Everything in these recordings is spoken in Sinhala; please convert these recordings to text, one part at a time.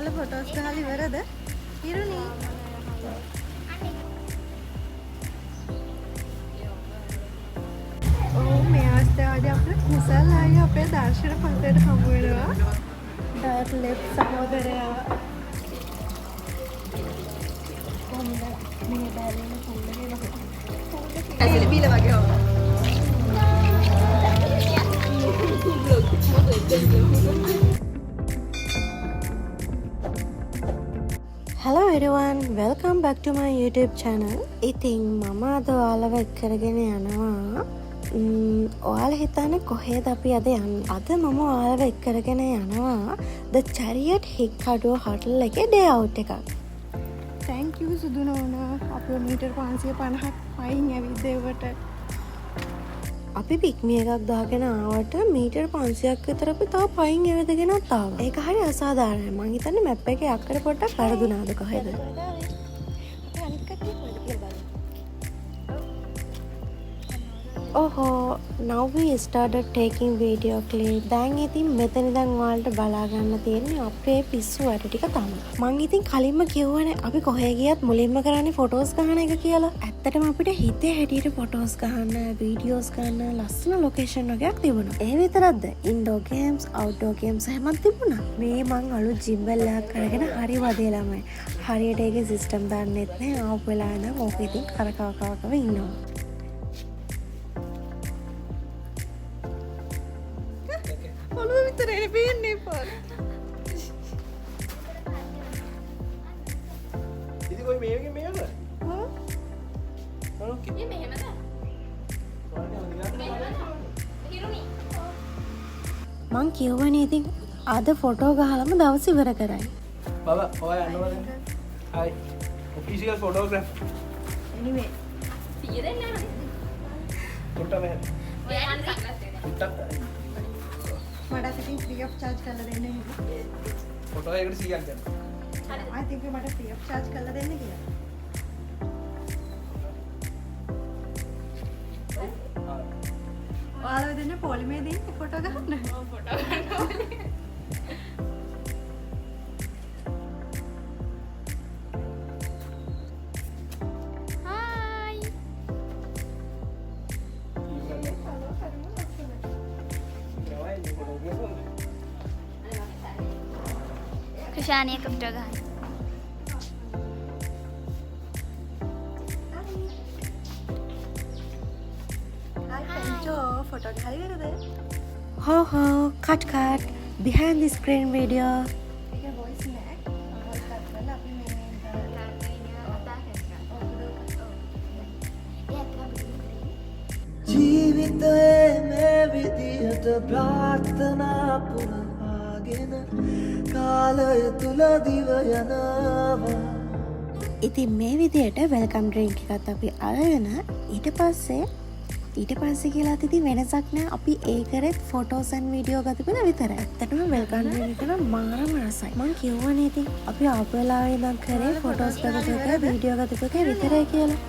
ගිහලා ෆොටෝස් ගහලා ඉවරද? ඉරුණි. ඔව් මේ අවස්ථාවේදී අපිට කුසල් ආයේ අපේ දර්ශන පන්තියට හමු වෙනවා. ඩයට් ලෙප් සහෝදරයා. කොහොමද මේ බැලුම කොල්ලේ වගේ. ඇසිලි බීල වගේ හොම. Hello everyone, welcome back to my YouTube channel. ඉතින් මම අද ඔයාලව එක්කරගෙන යනවා. ඔයාලා හිතන්නේ කොහෙද අපි අද යන්නේ? අද මම ඔයාලව එක්කරගෙන යනවා The Chariot හික්කඩුව හෝටල් එකේ day out එකක්. Thank you සුදු නෝනා. අපි මීටර් 550ක් පයින් ඇවිද්දේවට. අපි පික්මි එකක් දාගෙන ආවට මීටර් 500ක් විතර අපි තව පයින් ඇවිදගෙනත් ආවා. ඒක හරි අසාධාරණයි. මං හිතන්නේ මැප් එකේ අක්කර පොඩ්ඩක් වැරදුනාද කොහෙද? Oh, now we started taking video clip. දැන් ඉතින් මෙතන ඉඳන් ඔයාලට බලා ගන්න තියෙන්නේ අපේ පිස්සු වැඩ ටික තමයි. මං ඉතින් කලින්ම කිව්වනේ අපි කොහේ ගියත් මුලින්ම කරන්නේ ෆොටෝස් ගන්න එක කියලා. ඇත්තටම අපිට හිතේ හැටියට ෆොටෝස් ගන්න, වීඩියෝස් ගන්න ලස්සන ලොකේෂන් වගේක් තිබුණා. ඒ විතරක්ද? ඉන්ඩෝර් ගේම්ස්, අවුට්ඩෝර් ගේම්ස් හැමත් තිබුණා. මේ මං අලුත් ජිම් බෙල්ලක් කරගෙන හරි වදේ ළමයි. හරියට ඒකේ සිස්ටම් දන්නෙත් නෑ. ආපු වෙලාව නම් ඕක ඉතින් කරකවකව ඉන්නවා. Follow with the Arabian Nepal. Did you go me? Huh? Okay. ये में है ना මං කියවනේ ඉතින් අද ෆොටෝ ගහලම දවස් ඉවර කරයි. Baba, oh I know. Hi. Official photograph. Anyway, ये ना Putta me. ये आन सकते हैं Putta. මට ඉතින් free of charge කරලා දෙන්න හිතුවා. Photo එකකට 100ක් දෙන්න. I think මට free of charge කරලා දෙන්න කියලා. ඔයාලා දෙන්න පොලිමේ දෙන්න ෆොටෝ ගන්න. फोटो करना हाय खुशानी कब जगह ෆොටෝ ගහලා ඉවරද? හෝ cut behind the screen video. ඒක voice නෑ. voice කට් කරලා අපි මේ ජීවිතයේ මේ විදියට ප්‍රාර්ථනා පුරවාගෙන කාලය තුල දිව යනවා. ඉතින් මේ විදියට වෙල්කම් ඩ්‍රින්ක් එකත් අපි අරගෙන ඊට පස්සේ කියලා ඉතින් වෙනසක් නෑ. අපි ඒ කරෙත් ෆොටෝස් ඇන් වීඩියෝ ගතපෙන විතරයි. ඇත්තටම වෙල්කම් ඩ්‍රින්ක් එක නම් මාරම රසයි. මං කිව්වනේ ඉතින් අපි ආපු වෙලාවේ ඉඳන් කරේ ෆොටෝස් ගතපු එක, වීඩියෝ ගතපු එක විතරයි කියලා.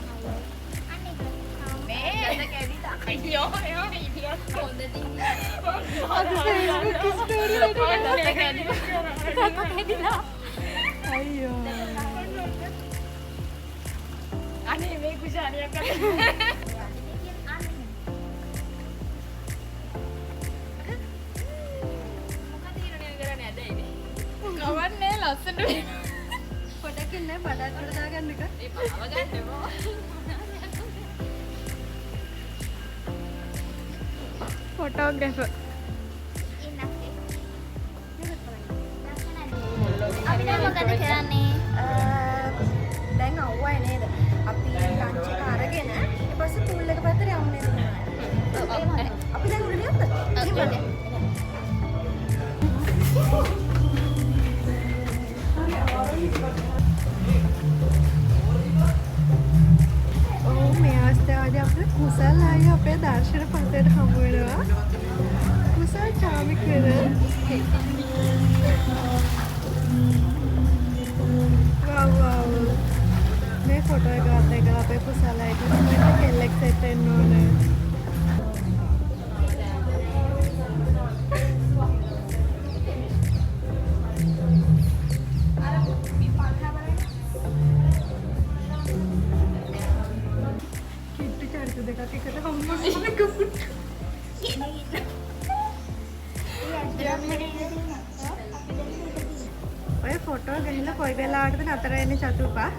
यो यो इडियट बोल देती අද Facebook story එකට අයියෝ. अरे मैं खुशानिया कर නවන්නේ ලස්සන පොඩක් ඉන්න බඩත් වල දාගන්න එක. ඒ පාව ගන්නකො ෆොටෝග්‍රැෆර් අපි දැන් මොකද කරන්නේ? දැන් අවුවයි නේද? අපි ලන්ච් එක අරගෙන ඊට පස්සේ පූල් එක පැත්තට යමු නේද? අපි දැන් උඩට යමුද? ඔව් මේ අවස්ථාවේදී අපිට කුසල් ආයේ අපේ දර්ශන පන්තියට හමු වෙනවා. කුසල් චාමික් වෙන. wow. මේ ෆොටෝ එක ගත්ත එක අපේ කුසල් ආයේ කෙල්ලෙක් සෙට් වෙන්න ඕනේ. ෆොටෝ ගහලා කොයි වෙලාවටද නතර වෙන්නේ චතුපා?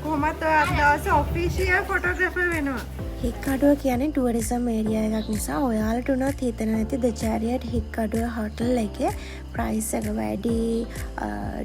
කොහොමත් ඔය අද දවසේ ඔෆිෂියල් ෆොටෝග්‍රැෆර් වෙනවා. හික්කඩුව කියන්නේ ටුවරිසම් ඒරියා එකක් නිසා ඔයාලට උනත් හිතන නැති ද චැරියට් හික්කඩුව හොටල් එකේ ප්‍රයිස් එක වැඩි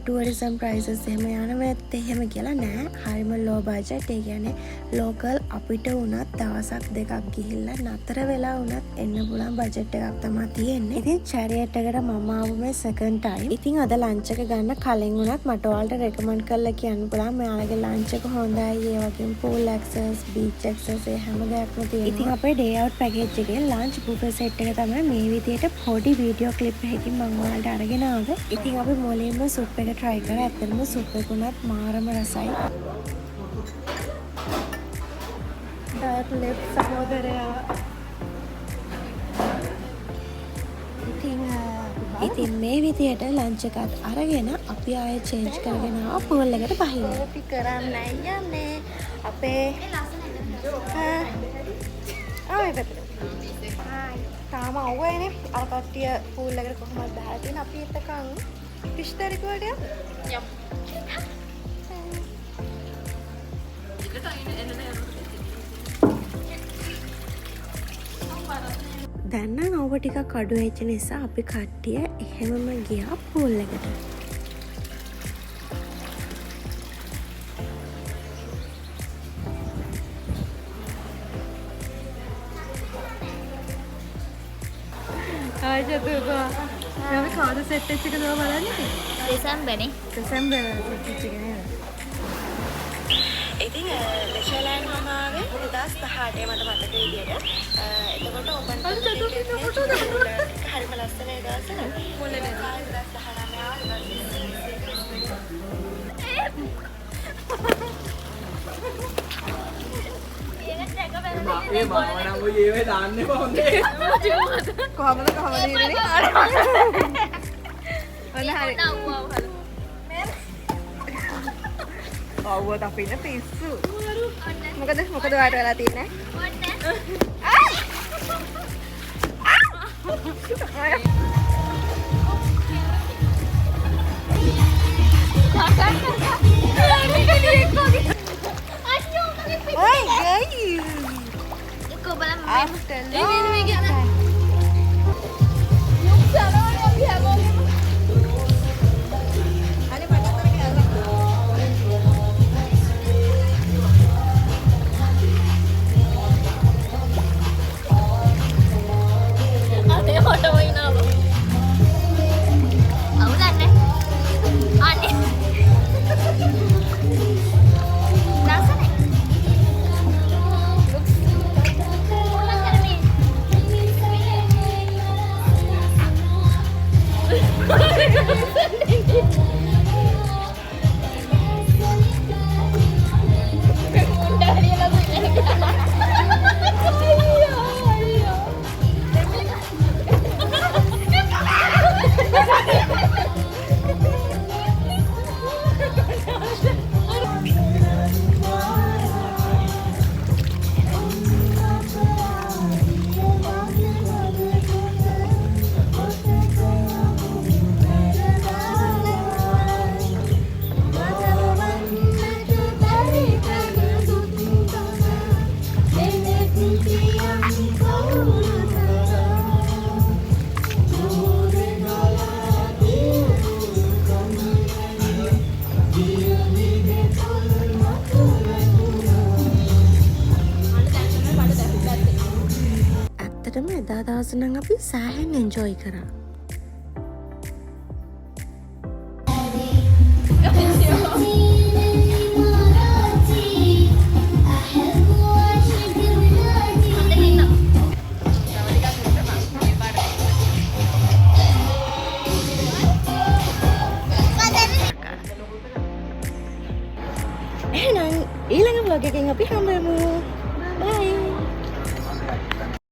ටුවරිසම් ප්‍රයිසස් එහෙම යනවත් එහෙම කියලා නෑ. හරිම ලෝ බජට්. ඒ කියන්නේ ලෝකල් අපිට උනත් දවසක් දෙකක් ගිහිල්ලා නතර වෙලා උනත් එන්න පුළුවන් බජට් එකක් තමයි තියෙන්නේ. ඉතින් චැරියට් එකට මම ආව මේ සෙකන්ඩ් ටයිම්. ඉතින් අද ලන්ච් එක ගන්න කලින් උනත් මට ඔයාලට රෙකමන්ඩ් කරලා කියන්න පුළුවන් මෙයාලගේ ලන්ච් එක හොඳයි. ඒ වගේම pool access, beach access ඒ හැම දෙයක්ම තියෙනවා. ඉතින් අපේ day out package එකේ lunch buffet set එක තමයි මේ විදියට පොඩි වීඩියෝ ක්ලිප් එකකින් මම ඔයාලට අරගෙන ආවේ. ඉතින් අපි මුලින්ම සුප් එක try කරා. ඇත්තටම සුප් එක උනත් මාරම රසයි. ඩයට් සහෝදරයා. ඉතින් මේ විදියට ලන්ච් එකත් අරගෙන අපි ආයෙ චේන්ජ් කරගෙන ආවා pool එකට පහින්න. අපි කරන්නේ යන්නේ අපේ තාම අවුවයිනේ අර කට්ටිය pool එකට කොහොමද බහලා තියෙන අපි එතකන් ෆිෂ් තරි යම්. දැන් නම් අවුව ටිකක් අඩු වෙච්ච නිසා අපි කට්ටිය එහෙමම ගියා pool එකට. චතුපා අපි කාද සෙට් එක දව බලන්නේ දෙසැම්බරේ. දෙසැම්බර් සෙට් එක නේද? ඉතින් ලෙෂලෑන්ඩ් මම ආවේ 2018 මට මතක විදියට. එතකොට ඕපන් හරිම ලස්සනයි දවසට. මුලේ 2019 ආවා. ඒ මම ඔය ඒවේ දාන්න එපා හොඳේ. කොහමද ඉන්නේ? ඔන්න හරි. අවුවත් අපි ඉන්න පිස්සු. මොකද වාට වෙලා තියෙන්නේ? එදා දවස නම් අපි සෑහෙන් එන්ජොයි කරා. එහෙනම් ඊළඟ vlog එකෙන් අපි හම්බෙමු.